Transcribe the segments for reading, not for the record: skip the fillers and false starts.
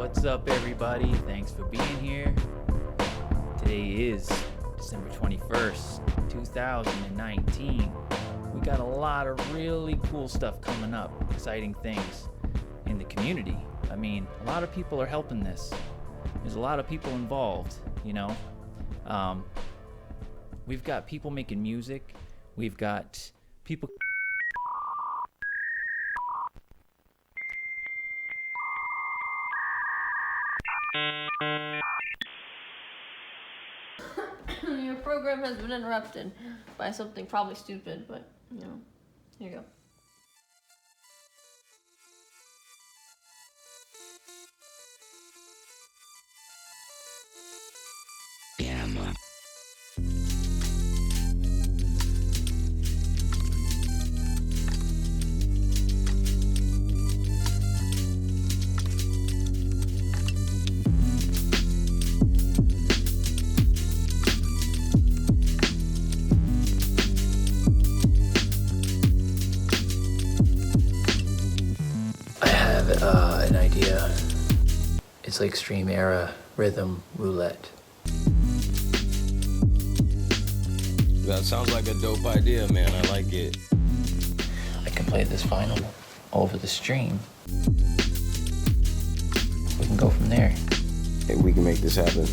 What's up, everybody? Thanks for being here. Today is December 21st, 2019. We got a lot of really cool stuff coming up, exciting things in the community. I mean, a lot of people are helping this. There's a lot of people involved, you know. We've got people making music. We've got people... Your program has been interrupted by something probably stupid, but, you know, here you go. An idea. It's like StreamEra, Rhythm, Roulette. That sounds like a dope idea, man. I like it. I can play this final over the stream. We can go from there. Hey, we can make this happen.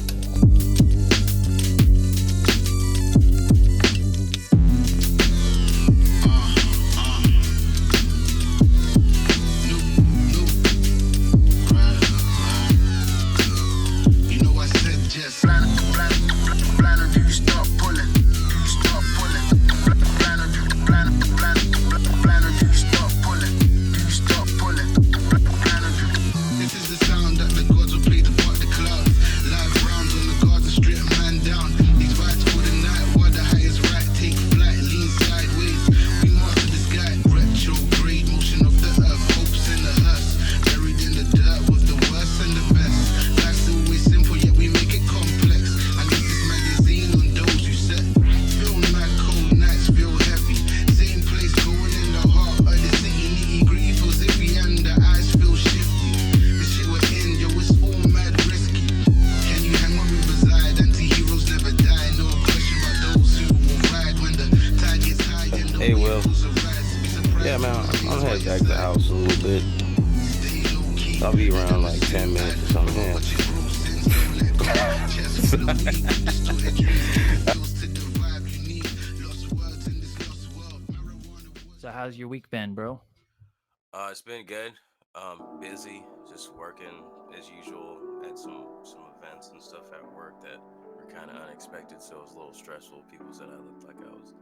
Hey, Will. Yeah, man, I'm heading back to the house a little bit. I'll be around like 10 minutes or something. Yeah. So how's your week been, bro? It's been good. Busy, just working as usual. Had some events and stuff at work that were kind of unexpected, so it was a little stressful. People said I looked like I was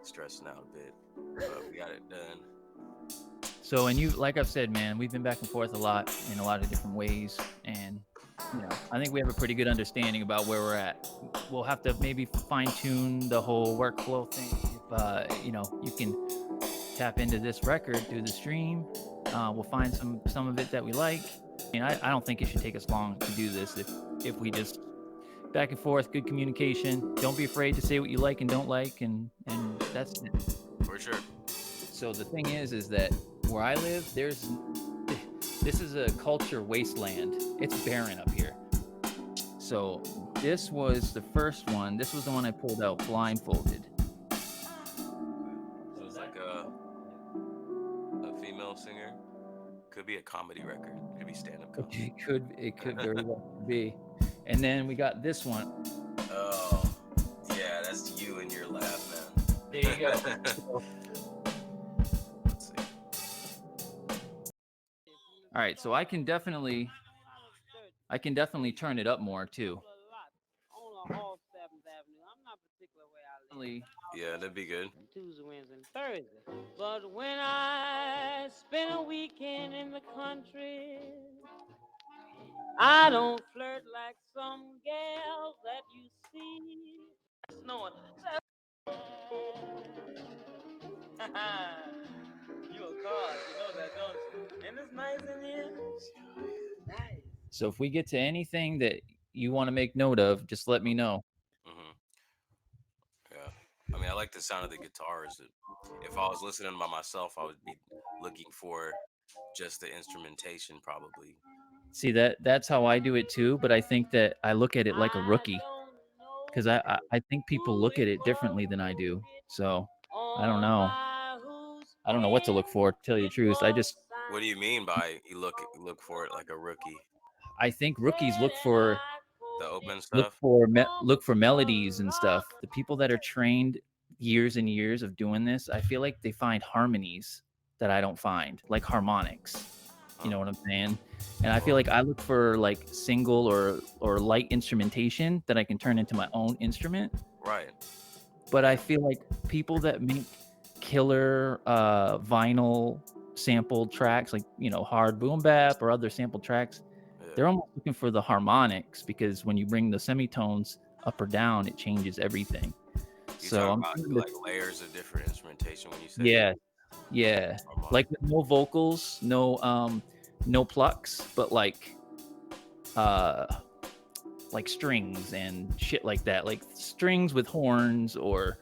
stressing out a bit, but we got it done. So, and you, like I've said, man, we've been back and forth a lot in a lot of different ways, and you know, I think we have a pretty good understanding about where we're at. We'll have to maybe fine tune the whole workflow thing. If you know, you can tap into this record through the stream. We'll find some of it that we like. I mean, I don't think it should take us long to do this if we just back and forth, good communication. Don't be afraid to say what you like and don't like, and that's it. For sure. So the thing is that where I live, this is a culture wasteland. It's barren up here. So this was the first one. This was the one I pulled out blindfolded. So it's like a female singer. Could be a comedy record. Could be stand-up comedy. It could very well be. And then we got this one. Oh, yeah, that's you and your laugh, man. There you go. Let's see. All right, so I can definitely turn it up more too. Yeah, that'd be good. Tuesday, Wednesday, and Thursday. But when I spend a weekend in the country, I don't flirt like some gals that you see. Snowing. You a cause, you know that, don't you? And it's nice in here. Nice. So if we get to anything that you want to make note of, just let me know. Mm-hmm. Yeah. I mean, I like the sound of the guitars. If I was listening by myself, I would be looking for just the instrumentation, probably. See, that's how I do it too, but I think that I look at it like a rookie because I think people look at it differently than I do. So I don't know. I don't know what to look for, to tell you the truth. What do you mean by you look for it like a rookie? I think rookies The open stuff. look for melodies and stuff. The people that are trained years and years of doing this, I feel like they find harmonies that I don't find, like harmonics. You know what I'm saying? And I feel like I look for like single or light instrumentation that I can turn into my own instrument. Right. But I feel like people that make killer vinyl sampled tracks, like, you know, hard boom bap or other sampled tracks, they're almost looking for the harmonics, because when you bring the semitones up or down, it changes everything. You So talk I'm about like layers of different instrumentation when you say yeah, harmonic. like with no vocals, no plucks, but like strings and shit like that, like strings with horns, or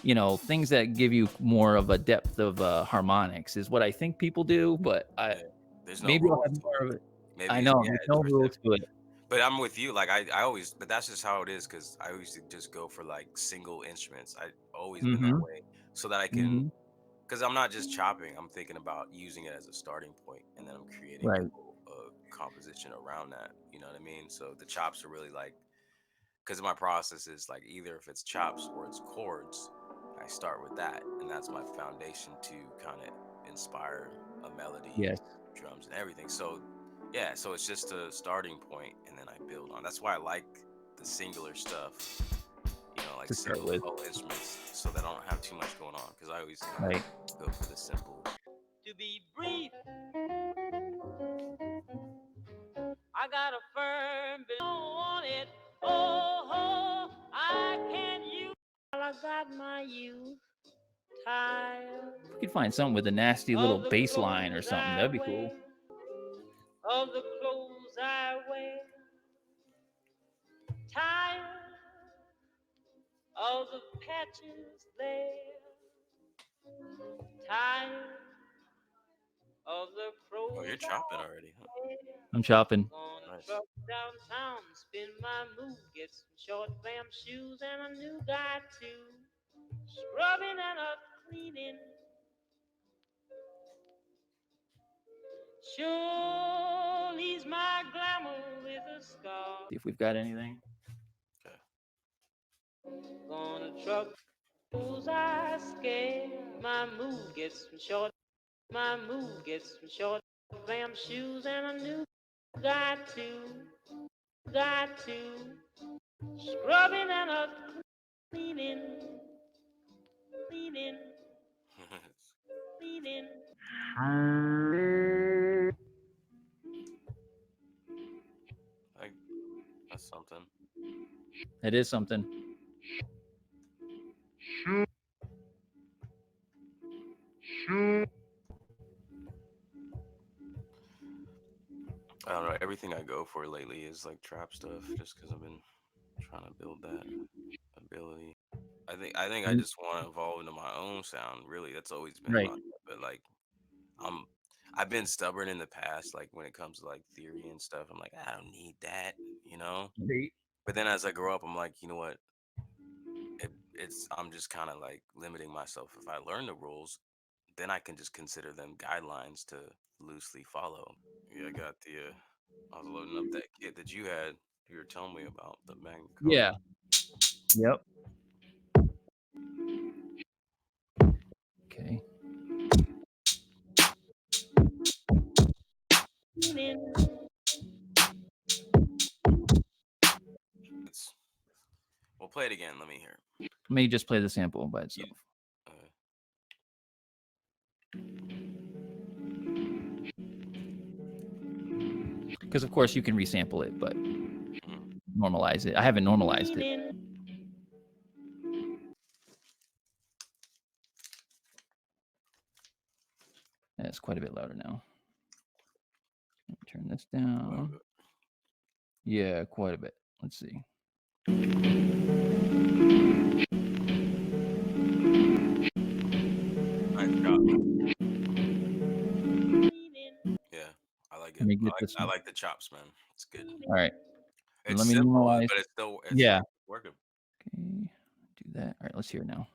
you know, things that give you more of a depth of harmonics is what I think people do. But There's no maybe I'll rules have to more it. of it. Maybe I know yeah, there's it's no rule perception. to it. But I'm with you. Like I always, but that's just how it is. Because I used to just go for like single instruments. I always been that way, so that I can. Because I'm not just chopping. I'm thinking about using it as a starting point, and then I'm creating Right. a composition around that. You know what I mean? So the chops are really like, because my process is like either if it's chops or it's chords, I start with that, and that's my foundation to kind of inspire a melody, Yes. drums, and everything. So yeah, so it's just a starting point, and then I build on. That's why I like the singular stuff, you know, like To start single with. whole instruments, so that I don't have too much going on. Because I always kind of Right. go for the simple. To be brief, I got a firm belief on it. Oh, I can use. I got my youth tired. We could find something with a nasty little bass line or something. That'd be cool. Of the clothes I wear, tired of the patches there, tired of the crows. Oh, you're chopping already, huh? I'm chopping. Nice. Truck downtown, spin my move, get some short clam shoes and a new guy too. Scrubbing and a cleaning. Sure leaves my glamour with a scar. See if we've got anything. Okay. Gonna truck those I scared. My move gets some short. My move gets some short clam shoes and a new guy too. Got to scrubbing and a cleaning. Cleaning. Cleaning. That's something. It is something. I don't know. Everything I go for lately is like trap stuff, just because I've been trying to build that ability. I think I just want to evolve into my own sound. Really, that's always been Right. my. But like, I'm I've been stubborn in the past. Like when it comes to like theory and stuff, I'm like, I don't need that, you know. But then as I grow up, I'm like, you know what? It's I'm just kind of like limiting myself. If I learn the rules, then I can just consider them guidelines to loosely follow. Yeah, I got the. I was loading up that kit that you had. You were telling me about the magnet card. Yeah. Yep. Okay. We'll play it again. Let me hear. Let me just play the sample by itself. Because of course you can resample it, but normalize it. I haven't normalized it. Yeah, it's quite a bit louder now. Let me turn this down. Yeah, quite a bit. Let's see. Yeah, I like it. Let me get this I one. like the chops, man. It's good. All right. It's Let me simple, normalize. but it's still Yeah. working. Okay. Do that. All right. Let's hear it now.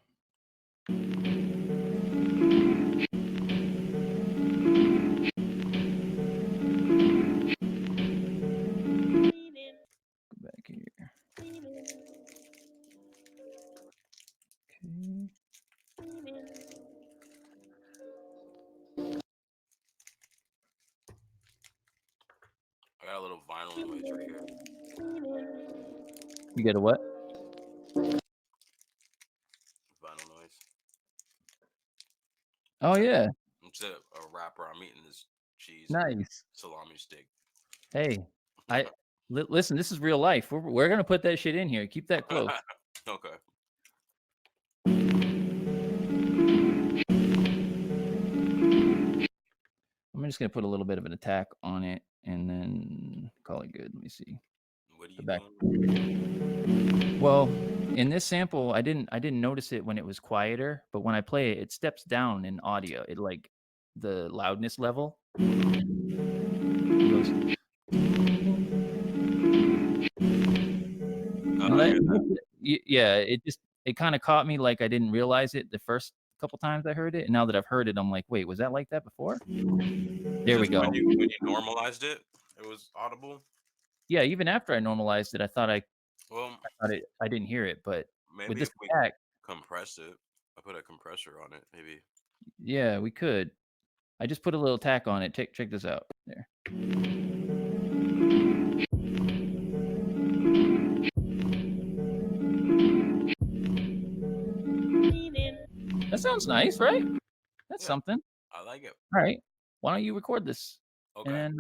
Go back here. Okay. I got a little vinyl noise right here. You get a what? Vinyl noise. Oh yeah. Instead of a wrapper, I'm eating this cheese Nice. salami steak. Hey, listen. This is real life. We're gonna put that shit in here. Keep that close. Okay. I'm just gonna put a little bit of an attack on it and then call it good. Let me see. What are you The back. doing? Well, in this sample, I didn't notice it when it was quieter, but when I play it, it steps down in audio. It like the loudness level. It goes, yeah, it kind of caught me like I didn't realize it the first couple times I heard it, and now that I've heard it, I'm like, wait, was that like that before? There we go. When you normalized it, it was audible. Yeah, even after I normalized it, I thought I didn't hear it, but with Maybe this if we attack, compress it, I put a compressor on it, maybe. yeah, we could. I just put a little tack on it. Check this out. There. That sounds nice, right? That's something. I like it. All right. Why don't you record this? Okay. And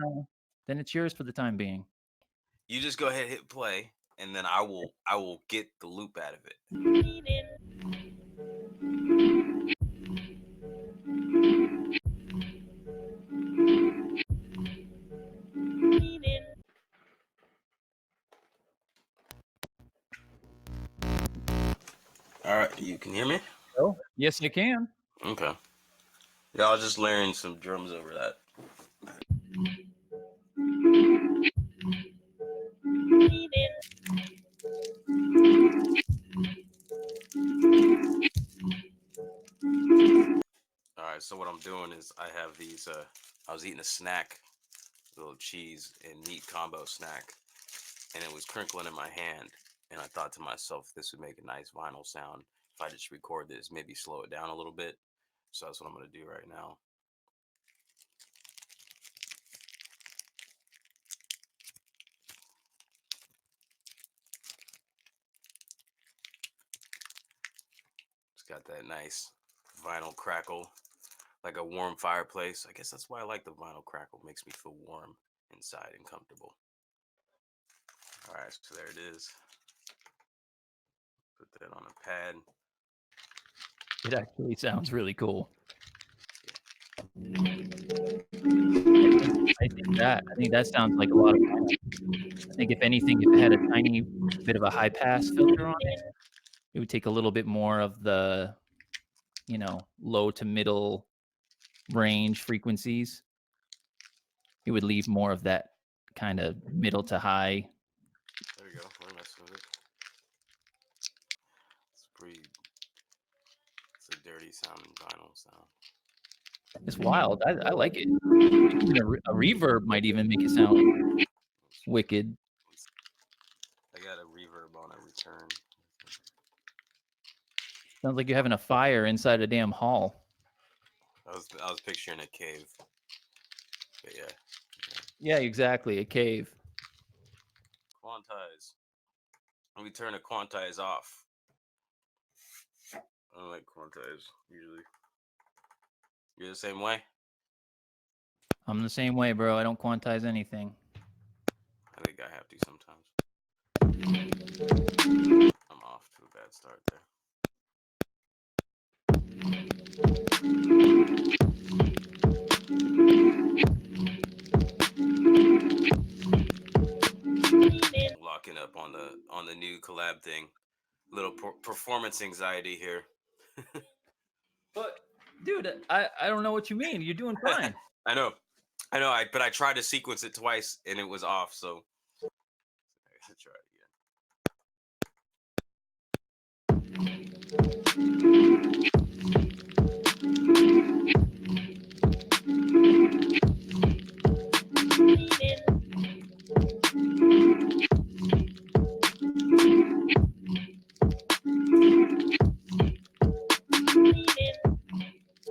then it's yours for the time being. You just go ahead, hit play, and then I will get the loop out of it. All right, you can hear me? Oh, yes, I can. Okay. Yeah, I was just layering some drums over that. All right, so what I'm doing is I have these. I was eating a snack, a little cheese and meat combo snack, and it was crinkling in my hand. And I thought to myself, this would make a nice vinyl sound if I just record this, maybe slow it down a little bit. So that's what I'm going to do right now. It's got that nice vinyl crackle, like a warm fireplace. I guess that's why I like the vinyl crackle. It makes me feel warm inside and comfortable. All right, so there it is. Put that on a pad. It actually sounds really cool. I think that sounds like a lot of fun. I think if anything, if it had a tiny bit of a high pass filter on it, it would take a little bit more of the, low to middle range frequencies. It would leave more of that kind of middle to high. There you go. We're messing with it. It's a dirty sounding vinyl sound. It's wild. I like it. Even a reverb might even make it sound wicked. I got a reverb on a return. Sounds like you're having a fire inside a damn hall. I was picturing a cave. But yeah. Yeah, exactly. A cave. Quantize. Let me turn the quantize off. I don't like quantize usually. You're the same way? I'm the same way, bro. I don't quantize anything. I think I have to sometimes. I'm off to a bad start there. Locking up on the new collab thing. Little performance anxiety here. But dude, I don't know what you mean. You're doing fine. I know. I know, but I tried to sequence it twice and it was off. So I gotta try it again.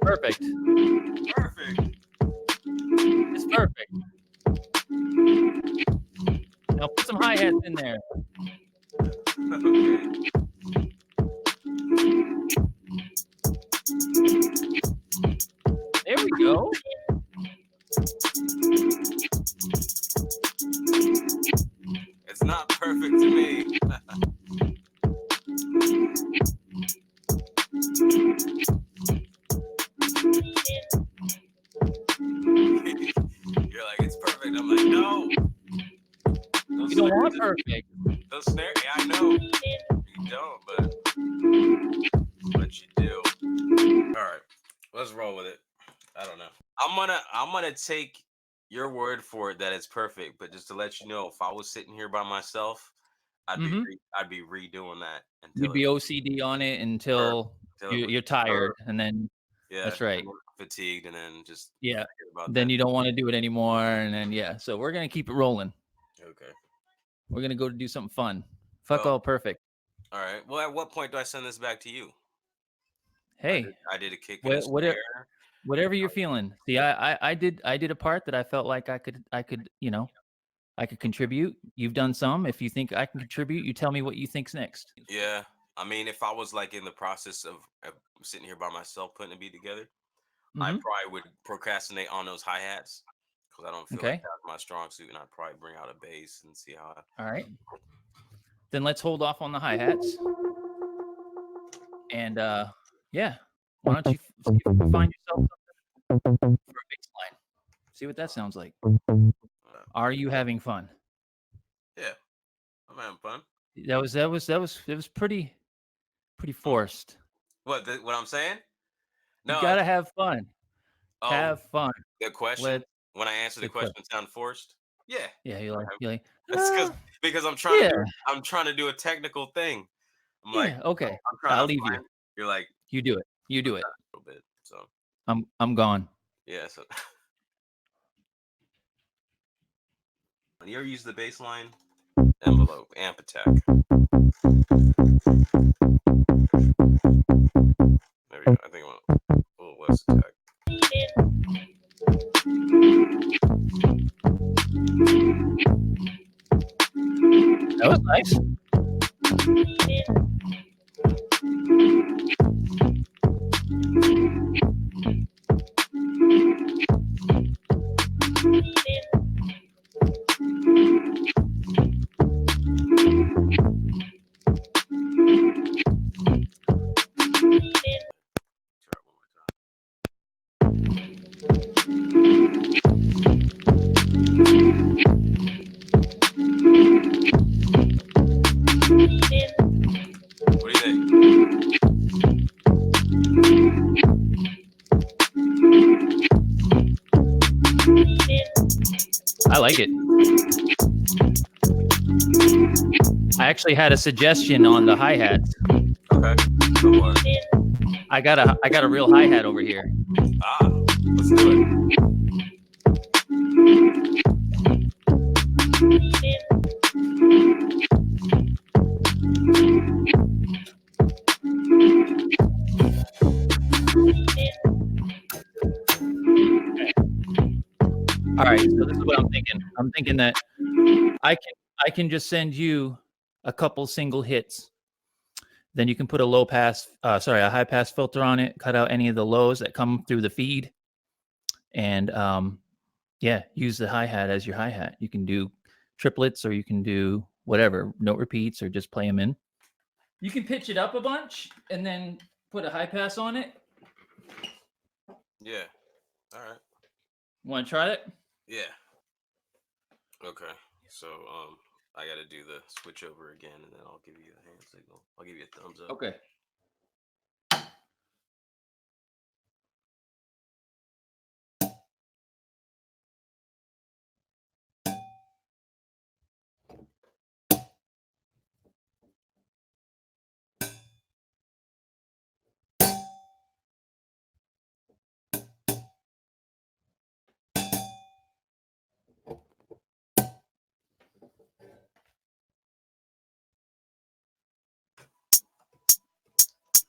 Perfect. Perfect. It's perfect. Now put some hi-hats in there. Okay. There we go. It's not perfect to me. You're like, it's perfect. I'm like, no. You don't want perfect. Those snare, yeah, I know. You don't, but you do. All right, let's roll with it. I don't know. I'm gonna take your word for it that it's perfect, but just to let you know, if I was sitting here by myself, Mm-hmm. I'd be redoing that You'd until be OCD on it until it was you're tired, and then yeah, that's right. and then fatigued, and then just Yeah. forget about Then that. you don't want to do it anymore, and then yeah. So we're gonna keep it rolling. Okay. We're gonna go to do something fun. Fuck Well, all perfect. all right. Well, at what point do I send this back to you? Hey, I did a kick and a whatever, snare. whatever you're feeling. See, I did a part that I felt like I could I could contribute. You've done some. If you think I can contribute, you tell me what you think's next. Yeah, I mean, if I was like in the process of sitting here by myself putting a beat together, I Mm-hmm. probably would procrastinate on those hi hats because I don't feel like Okay. that's my strong suit, and I'd probably bring out a bass and see how. All right. Then let's hold off on the hi-hats. And yeah, why don't you see if you can find yourself something for a bass line? See what that sounds like. Are you having fun? Yeah, I'm having fun. It was pretty forced. What I'm saying? You No, gotta have fun. oh, Have fun. the question Let when I answer the the question. question sound forced. Yeah, Yeah, okay. you're like, That's because yeah, I'm trying to do a technical thing. I'm like yeah, okay. I'm trying I'll to leave you. find. You're like You do it. You do it. a little bit. So I'm gone. yeah. So you ever use the baseline envelope amp attack? There we go. I think I want a little less attack. That was nice. Try it one more time. What do you think? I like it. I actually had a suggestion on the hi-hats. Okay, go for it. I got a real hi-hat over here. Let's do it. All right, so this is what I'm thinking. I'm thinking that I can just send you a couple single hits. Then you can put a a high pass filter on it, cut out any of the lows that come through the feed, and yeah, use the hi-hat as your hi-hat. You can do triplets or you can do whatever, note repeats or just play them in. You can pitch it up a bunch and then put a high pass on it. Yeah. All right. Want to try it? Yeah. Okay. So I got to do the switch over again, and then I'll give you a hand signal. I'll give you a thumbs up. Okay.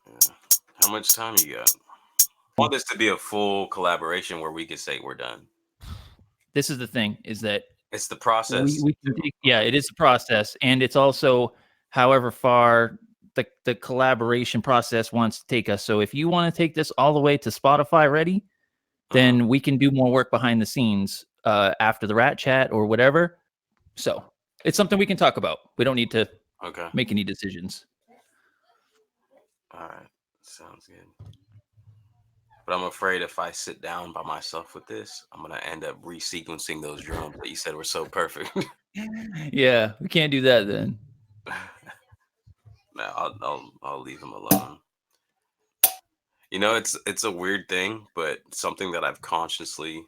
Yeah. How much time you got? I want this to be a full collaboration where we could say we're done. This is the thing, is that It's the process. we can take, yeah, it is a process, and it's also however far the collaboration process wants to take us. So if you want to take this all the way to Spotify ready, then we can do more work behind the scenes after the Rat Chat or whatever. So it's something we can talk about. We don't need to make any decisions. All right, sounds good. But I'm afraid if I sit down by myself with this, I'm gonna end up resequencing those drums that you said were so perfect. Yeah, we can't do that then. No, I'll leave them alone. You know, it's a weird thing, but something that I've consciously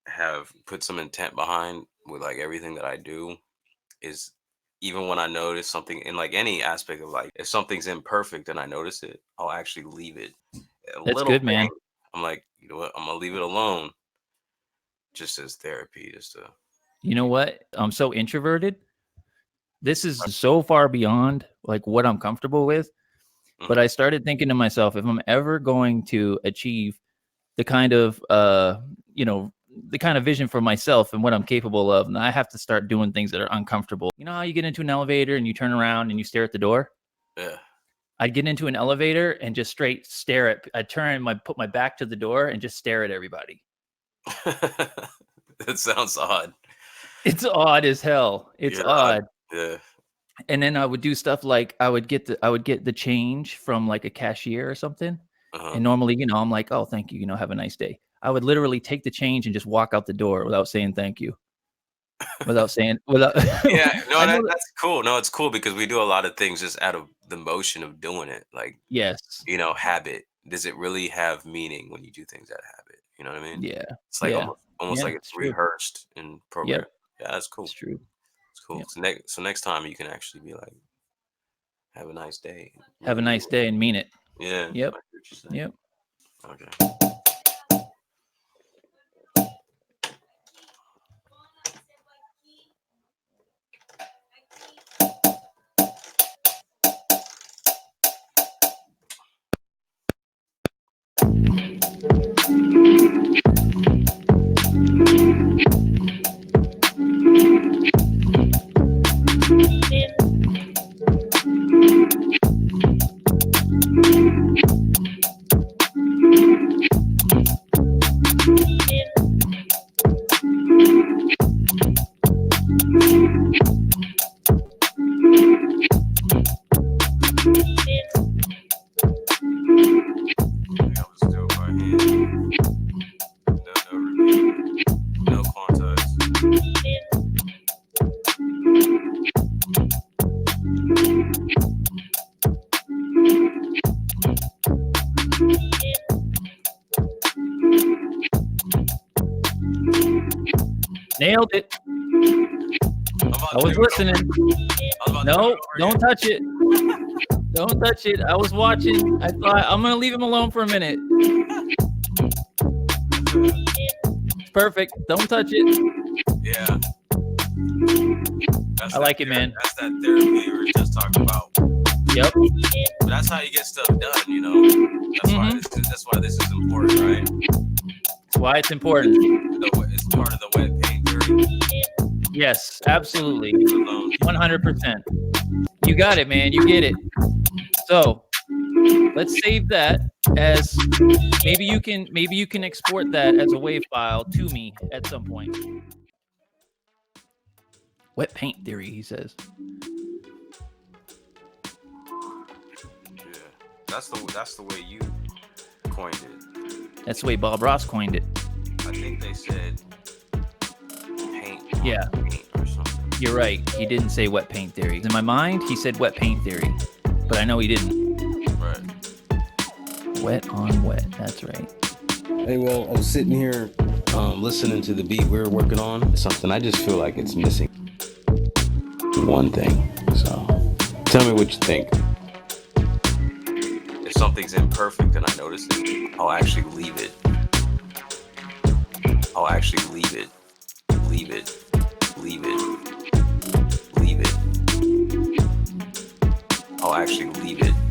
have put some intent behind with like everything that I do is even when I notice something in like any aspect of life, if something's imperfect and I notice it, I'll actually leave it. That's good, man. I'm like, you know what? I'm gonna leave it alone, just as therapy, just to. You know what? I'm so introverted. This is so far beyond like what I'm comfortable with. But I started thinking to myself, if I'm ever going to achieve the kind of the kind of vision for myself and what I'm capable of, and I have to start doing things that are uncomfortable. You know how you get into an elevator and you turn around and you stare at the door? Yeah. I'd get into an elevator and just straight stare at. I'd put my back to the door and just stare at everybody. That sounds odd. It's odd as hell. It's odd. Yeah. And then I would do stuff like I would get the change from like a cashier or something. And normally, you know, I'm like, oh, thank you. You know, have a nice day. I would literally take the change and just walk out the door without saying thank you. Yeah, no, that's cool. No, it's cool because we do a lot of things just out of the motion of doing it. Like, yes, you know, habit. Does it really have meaning when you do things out of habit? You know what I mean? Yeah. It's like almost like it's rehearsed in program. Yep. Yeah, that's cool. It's true. It's cool. Yep. So next time you can actually be like, have a nice day. Have a nice day and mean it. Yeah. Yep. Yep. Okay. Nailed it. I was listening. No, don't touch it. Don't touch it. I was watching. I thought I'm gonna leave him alone for a minute. It's perfect. Don't touch it. Yeah. I like it, man. That's that therapy we were just talking about. Yep. But that's how you get stuff done, you know. That's why this is important, right? That's why it's important. It's part of the wet paint theory. Yes, absolutely. 100%. You got it, man. You get it. So let's save that as maybe you can export that as a WAV file to me at some point. Wet paint theory, he says. Yeah, that's the way you coined it. That's the way Bob Ross coined it. I think they said paint. Yeah. Paint or something. You're right. He didn't say wet paint theory. In my mind, he said wet paint theory, but I know he didn't. Right. Wet on wet. That's right. Hey, well, I was sitting here listening to the beat we were working on. Something I just feel like it's missing one thing. So tell me what you think. If something's imperfect and I notice it, I'll actually leave it. I'll actually leave it. Leave it. Leave it. I'll actually leave it